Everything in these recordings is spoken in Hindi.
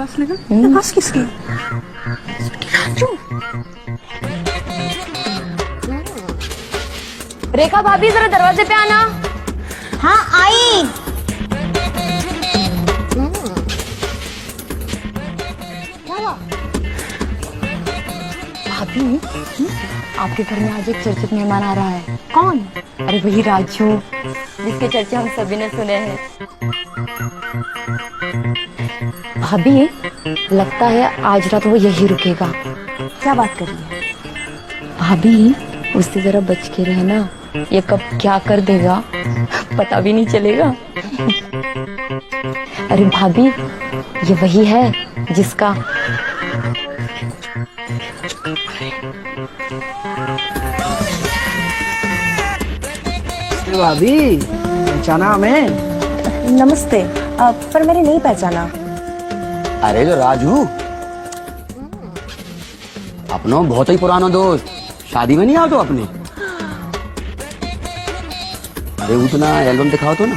सांस निकल। सांस किसकी? रेखा भाभी जरा दरवाजे पे आना। हाँ आई। भाभी आपके घर में आज एक चर्चित मेहमान आ रहा है। कौन? अरे वही राजू, जिसके चर्चे हम सभी ने सुने हैं। भाभी लगता है आज रात वो यही रुकेगा। क्या बात कर रही है? भाभी उससे जरा बच के रहना, ये कब क्या कर देगा पता भी नहीं चलेगा। अरे भाभी ये वही है जिसका भाभी पहचाना हमें? नमस्ते। पर मैंने नहीं पहचाना। अरे जो राजू, अपनो बहुत ही पुराना दोस्त, शादी में नहीं आओ तो अपने। अरे उतना एल्बम दिखाओ तो ना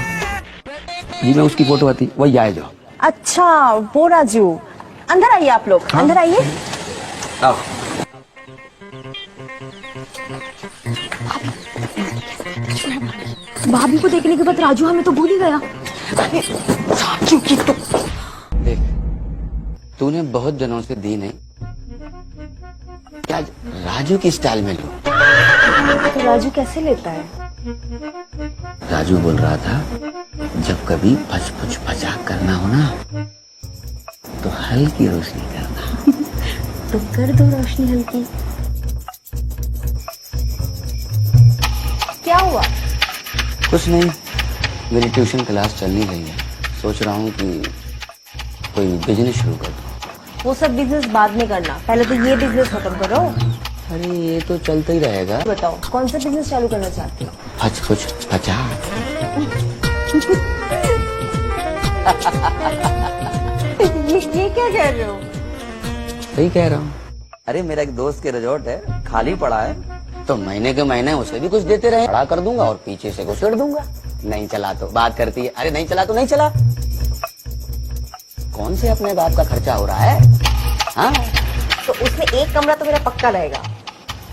जी, में उसकी फोटो आती वही आए जो। अच्छा वो राजू। अंदर आइए आप लोग। हाँ? अंदर आइए। आओ। भाभी को देखने के बाद राजू हमें तो भूल ही गया। राजू की तो देख, तूने बहुत दिनों से दी नहीं, क्या राजू की स्टाइल में लो। तो राजू कैसे लेता है? राजू बोल रहा था जब कभी फच फचाक करना हो ना तो हल्की रोशनी करना। तो कर दो रोशनी हल्की। क्या हुआ? कुछ नहीं, मेरी ट्यूशन क्लास चलनी रही है, सोच रहा हूँ कि कोई बिजनेस शुरू कर दूँ। वो सब बिजनेस बाद में करना, पहले तो ये बिजनेस खत्म करो। अरे ये तो चलता ही रहेगा। बताओ कौन सा बिजनेस चालू करना चाहते हो? फच फचाक। ये क्या कह रहे हो? सही कह रहा हूँ। अरे मेरा एक दोस्त के रिजॉर्ट है, खाली पड़ा है, तो महीने के महीने उसे भी कुछ देते रहे, खड़ा कर दूंगा और पीछे से घुसेड़ दूंगा। नहीं चला तो बात करती है, अरे नहीं चला तो नहीं चला। कौन से अपने बाप का खर्चा हो रहा है? हाँ तो उसमें एक कमरा तो मेरा पक्का रहेगा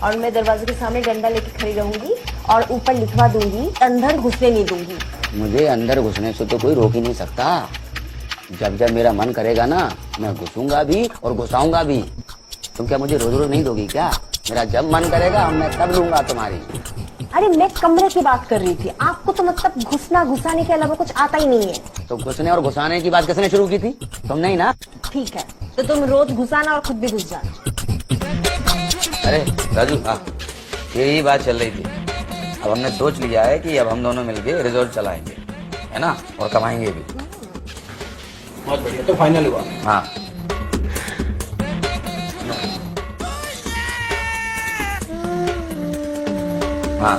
और मैं दरवाजे के सामने डंडा लेके खड़ी रहूंगी और ऊपर लिखवा दूंगी अंदर घुसने नहीं दूंगी। मुझे अंदर घुसने से तो कोई रोक ही नहीं सकता। जब जब मेरा मन करेगा ना मैं घुसूंगा भी और घुसाऊंगा भी। तुम क्या मुझे रोज रोज नहीं दोगी क्या? मेरा जब मन करेगा मैं तब लूंगा तुम्हारी। अरे मैं कमरे की बात कर रही थी, आपको तो मतलब घुसना घुसाने के अलावा कुछ आता ही नहीं है। तो घुसने और घुसाने की बात किसने शुरू की थी? तुम नहीं ना? ठीक है तो तुम रोज घुसाना और खुद भी घुस जाना। अरे राजू, हाँ यही बात चल रही थी। अब हमने सोच लिया है कि अब हम दोनों मिलके रिजॉर्ट चलाएंगे, है ना, और कमाएंगे भी। बहुत बढ़िया, तो फाइनल हुआ। हाँ हाँ।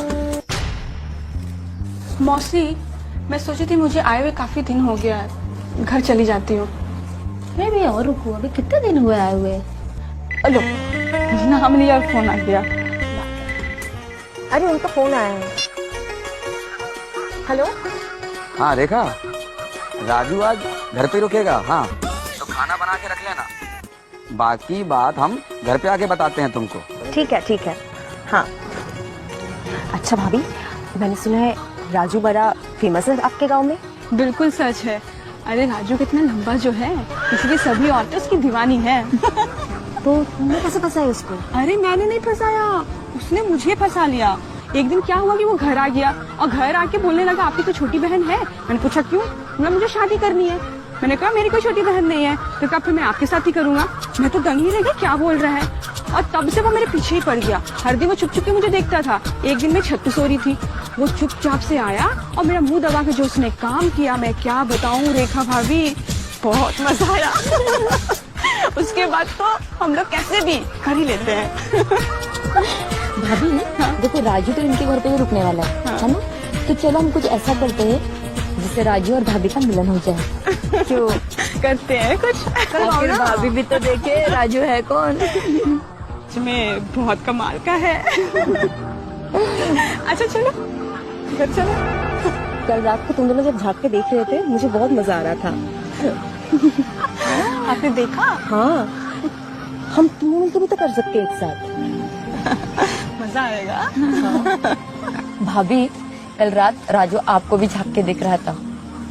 मौसी मैं सोची थी मुझे आए हुए काफी दिन हो गया है, घर चली जाती हूँ। मैं भी और रुकू, अभी कितने दिन हुए आए हुए। हेलो, नाम लिया और फोन आ गया। अरे उनका फोन आया है। हेलो। हाँ रेखा, राजू आज घर पे रुकेगा। हाँ तो खाना बना के रख लेना, बाकी बात हम घर पे आके बताते हैं तुमको। ठीक है। हाँ अच्छा भाभी, मैंने सुना है राजू बड़ा फेमस है आपके गांव में। बिल्कुल सच है। अरे राजू कितना लंबा जो है, इसलिए सभी औरतें उसकी दीवानी है। तो तुमने कैसे फंसाया उसको? अरे मैंने नहीं फंसाया, उसने मुझे फंसा लिया। एक दिन क्या हुआ कि वो घर आ गया और घर आके बोलने लगा आपकी कोई छोटी बहन है। मैंने पूछा क्यों? बोला मुझे शादी करनी है। मैंने कहा मेरी कोई छोटी बहन नहीं है। तो कहा फिर मैं आपके साथ ही करूंगा। मैं तो दंग ही रह गई, क्या बोल रहा है। और तब से वो मेरे पीछे ही पड़ गया। हर दिन वो छुप छुप के मुझे देखता था। एक दिन मैं छत पे सो रही थी, वो चुपचाप से आया और मेरा मुंह दबा के जो उसने काम किया मैं क्या बताऊं रेखा भाभी, बहुत मजा आया। उसके बाद तो हम लोग कैसे भी कर ही लेते हैं। भाभी देखो राजू तो इनके घर पे ही रुकने वाला है ना, तो चलो हम कुछ ऐसा करते हैं जिससे राजू और भाभी का मिलन हो जाए। क्यों करते हैं कुछ? फिर भाभी भी तो देखे राजू है कौन। में बहुत कमाल का है। अच्छा चलो घर चलो। कल रात को तुम दोनों जब झाँक के देख रहे थे मुझे बहुत मजा आ रहा था। आपने देखा? हाँ, हम तीनों मिलकर भी तो कर सकते हैं एक साथ। मजा आएगा। भाभी, कल रात राजू आपको भी झांक के देख रहा था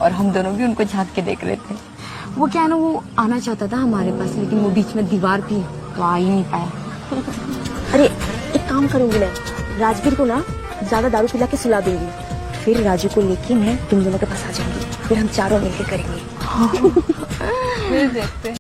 और हम दोनों भी उनको झांक के देख रहे थे। वो क्या है ना, वो आना चाहता था हमारे पास, लेकिन वो बीच में दीवार थी तो आ ही नहीं पाया। अरे एक काम करूंगी मैं, राजवीर को ना ज्यादा दारू पिला के सुला दूंगी, फिर राजू को लेके मैं तुम दोनों के पास आ जाऊंगी, फिर हम चारों मिलकर करेंगे। फिर देखते हैं।